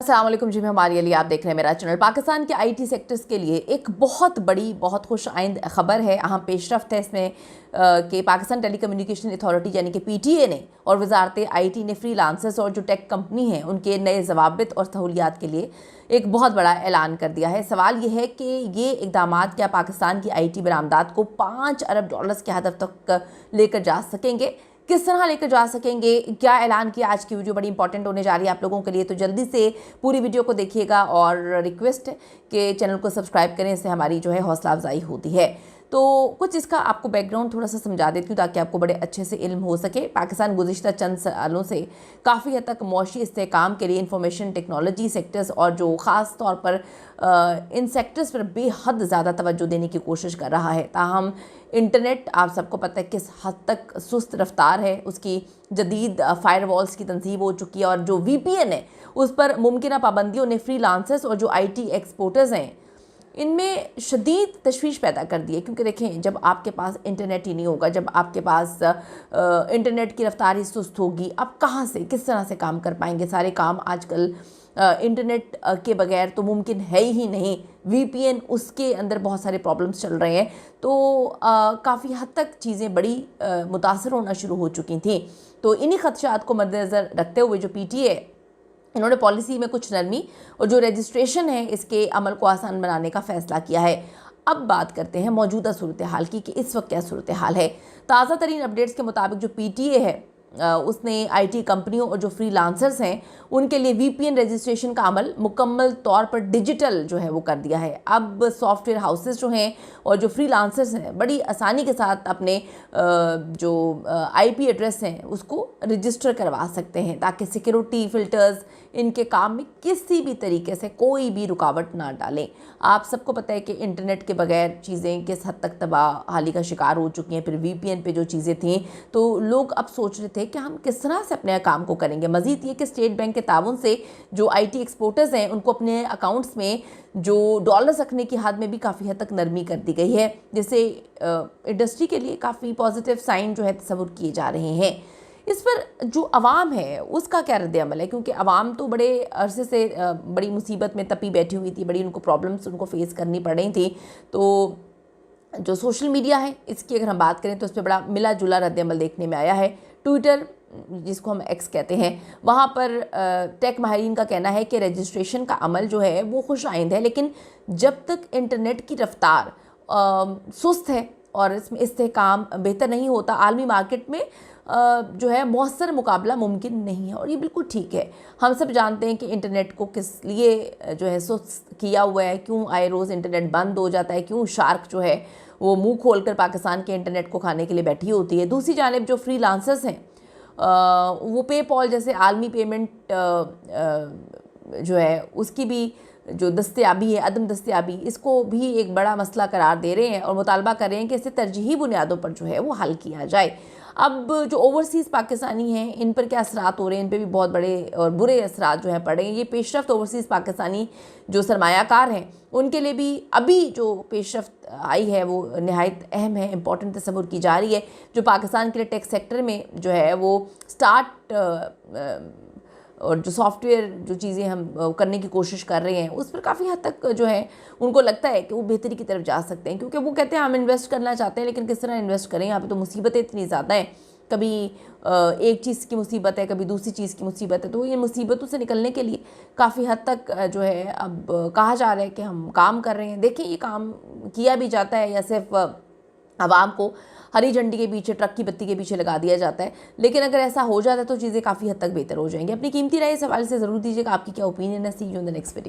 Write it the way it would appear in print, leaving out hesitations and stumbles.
अस्सलाम वालेकुम जी, मैं हमारे लिए आप देख रहे हैं मेरा चैनल। पाकिस्तान के आईटी सेक्टर्स के लिए एक बहुत बड़ी, बहुत खुश आइंद खबर है, अहम पेशरफ्त है इसमें कि पाकिस्तान टेलीकम्युनिकेशन अथॉरिटी यानी कि पीटीए ने और वजारत आईटी ने फ्रीलांसर्स और जो टेक कंपनी हैं उनके नए जवाबित और सहूलियात के लिए एक बहुत बड़ा ऐलान कर दिया है। सवाल ये है कि ये इकदाम क्या पाकिस्तान की आईटी बरामदात को $5 अरब के हदफ तक लेकर जा सकेंगे, किस तरह लेकर जा सकेंगे, क्या ऐलान किया। आज की वीडियो बड़ी इंपॉर्टेंट होने जा रही है आप लोगों के लिए, तो जल्दी से पूरी वीडियो को देखिएगा और रिक्वेस्ट है कि चैनल को सब्सक्राइब करें, इससे हमारी जो है हौसला अफजाई होती है। तो कुछ इसका आपको बैकग्राउंड थोड़ा सा समझा देती हूँ ताकि आपको बड़े अच्छे से इल्म हो सके। पाकिस्तान गुज़िश्ता चंद सालों से काफ़ी हद तक मौशी इस्तेहकाम के लिए इंफॉर्मेशन टेक्नोलॉजी सेक्टर्स और जो ख़ास तौर पर इन सेक्टर्स पर बेहद ज़्यादा तवज्जो देने की कोशिश कर रहा है। ताहम इंटरनेट आप सबको पता है किस हद तक सुस्त रफ्तार है, उसकी जदीद फायरवॉल्स की तंजीब हो चुकी है और जो वीपीएन है उस पर मुमकिन पाबंदियों ने फ्रीलांसर्स और जो आईटी एक्सपोर्टर्स हैं इनमें शदीद तशवीश पैदा कर दी है। क्योंकि देखें, जब आपके पास इंटरनेट ही नहीं होगा, जब आपके पास इंटरनेट की रफ्तार ही सुस्त होगी, आप कहाँ से किस तरह से काम कर पाएंगे। सारे काम आजकल इंटरनेट के बगैर तो मुमकिन है ही नहीं। वीपीएन उसके अंदर बहुत सारे प्रॉब्लम्स चल रहे हैं, तो काफ़ी हद तक चीज़ें बड़ी मुतासर होना शुरू हो चुकी थी। तो इन्हीं खदशात को मद्देनज़र रखते हुए जो पीटीए इन्होंने पॉलिसी में कुछ नरमी और जो रजिस्ट्रेशन है इसके अमल को आसान बनाने का फ़ैसला किया है। अब बात करते हैं मौजूदा सूरत हाल की कि इस वक्त क्या सूरत हाल है। ताज़ा तरीन अपडेट्स के मुताबिक जो पीटीए है उसने आईटी कंपनियों और जो फ्रीलांसर्स हैं उनके लिए वीपीएन रजिस्ट्रेशन का अमल मुकम्मल तौर पर डिजिटल जो है वो कर दिया है। अब सॉफ्टवेयर हाउसेस जो हैं और जो फ्रीलांसर्स हैं बड़ी आसानी के साथ अपने जो आईपी एड्रेस हैं उसको रजिस्टर करवा सकते हैं ताकि सिक्योरिटी फ़िल्टर्स इनके काम में किसी भी तरीके से कोई भी रुकावट ना डालें। आप सबको पता है कि इंटरनेट के बगैर चीज़ें किस हद तक तबाही का शिकार हो चुकी हैं। फिर वीपीएन पे जो चीज़ें थी तो लोग अब सोच रहे थे कि हम किस तरह से अपने काम को करेंगे। मज़ीद ये कि स्टेट बैंक के ताउन से जो आईटी एक्सपोर्टर्स हैं उनको अपने अकाउंट्स में जो डॉलर्स रखने की हद में भी काफ़ी हद तक नरमी कर दी गई है, जिससे इंडस्ट्री के लिए काफ़ी पॉजिटिव साइन जो है तस्वुर किए जा रहे हैं। इस पर जो अवाम है उसका क्या रद्द अमल है, क्योंकि अवाम तो बड़े अरसे से बड़ी मुसीबत में तपी बैठी हुई थी, बड़ी उनको प्रॉब्लम्स उनको फेस करनी पड़ रही थी। तो जो सोशल मीडिया है इसकी अगर हम बात करें तो उस पर बड़ा मिला जुला रद्द अमल देखने में आया है। ट्विटर जिसको हम एक्स कहते हैं, वहाँ पर टेक माहिरीन का कहना है कि रजिस्ट्रेशन का अमल जो है वो खुश आइंद है, लेकिन जब तक इंटरनेट की रफ्तार सुस्त है और इसमें इस्तेहकाम बेहतर नहीं होता, आलमी मार्केट में जो है मौसर मुकाबला मुमकिन नहीं है। और ये बिल्कुल ठीक है। हम सब जानते हैं कि इंटरनेट को किस लिए जो है सुस्त किया हुआ है, क्यों आए रोज़ इंटरनेट बंद हो जाता है, क्यों शार्क जो है वो मुंह खोलकर पाकिस्तान के इंटरनेट को खाने के लिए बैठी होती है। दूसरी जानिब जो फ्रीलांसर्स हैं वो पेपॉल जैसे आलमी पेमेंट जो है उसकी भी जो दस्तयाबी है, अदम दस्तयाबी, इसको भी एक बड़ा मसला करार दे रहे हैं और मुतालबा कर रहे हैं कि इसे तरजीही बुनियादों पर जो है वो हल किया जाए। अब जो ओवरसीज़ पाकिस्तानी हैं इन पर क्या असरात हो रहे हैं, इन पर भी बहुत बड़े और बुरे असरात जो हैं पड़ रहे हैं। ये पेशरफ्त ओवरसीज़ पाकिस्तानी जो सरमायाकार हैं उनके लिए भी अभी जो पेशरफ्त आई है वो नहायत अहम है, इम्पॉर्टेंट तस्वुर की जा रही है। जो पाकिस्तान के लिए टेक सेक्टर में जो है वो स्टार्ट और जो सॉफ्टवेयर जो चीज़ें हम करने की कोशिश कर रहे हैं उस पर काफ़ी हद तक जो है उनको लगता है कि वो बेहतरी की तरफ जा सकते हैं। क्योंकि वो कहते हैं हम इन्वेस्ट करना चाहते हैं लेकिन किस तरह इन्वेस्ट करें, यहाँ पे तो मुसीबतें इतनी ज़्यादा हैं। कभी एक चीज़ की मुसीबत है, कभी दूसरी चीज़ की मुसीबत है। तो ये मुसीबतों से निकलने के लिए काफ़ी हद तक जो है अब कहा जा रहा है कि हम काम कर रहे हैं। देखिए, ये काम किया भी जाता है या सिर्फ आवाम को हरी झंडी के पीछे, ट्रक की बत्ती के पीछे लगा दिया जाता है। लेकिन अगर ऐसा हो जाता है तो चीज़ें काफ़ी हद तक बेहतर हो जाएंगी। अपनी कीमती राय इस हवाले से ज़रूर दीजिएगा, आपकी क्या ओपिनियन है। See you in the next video.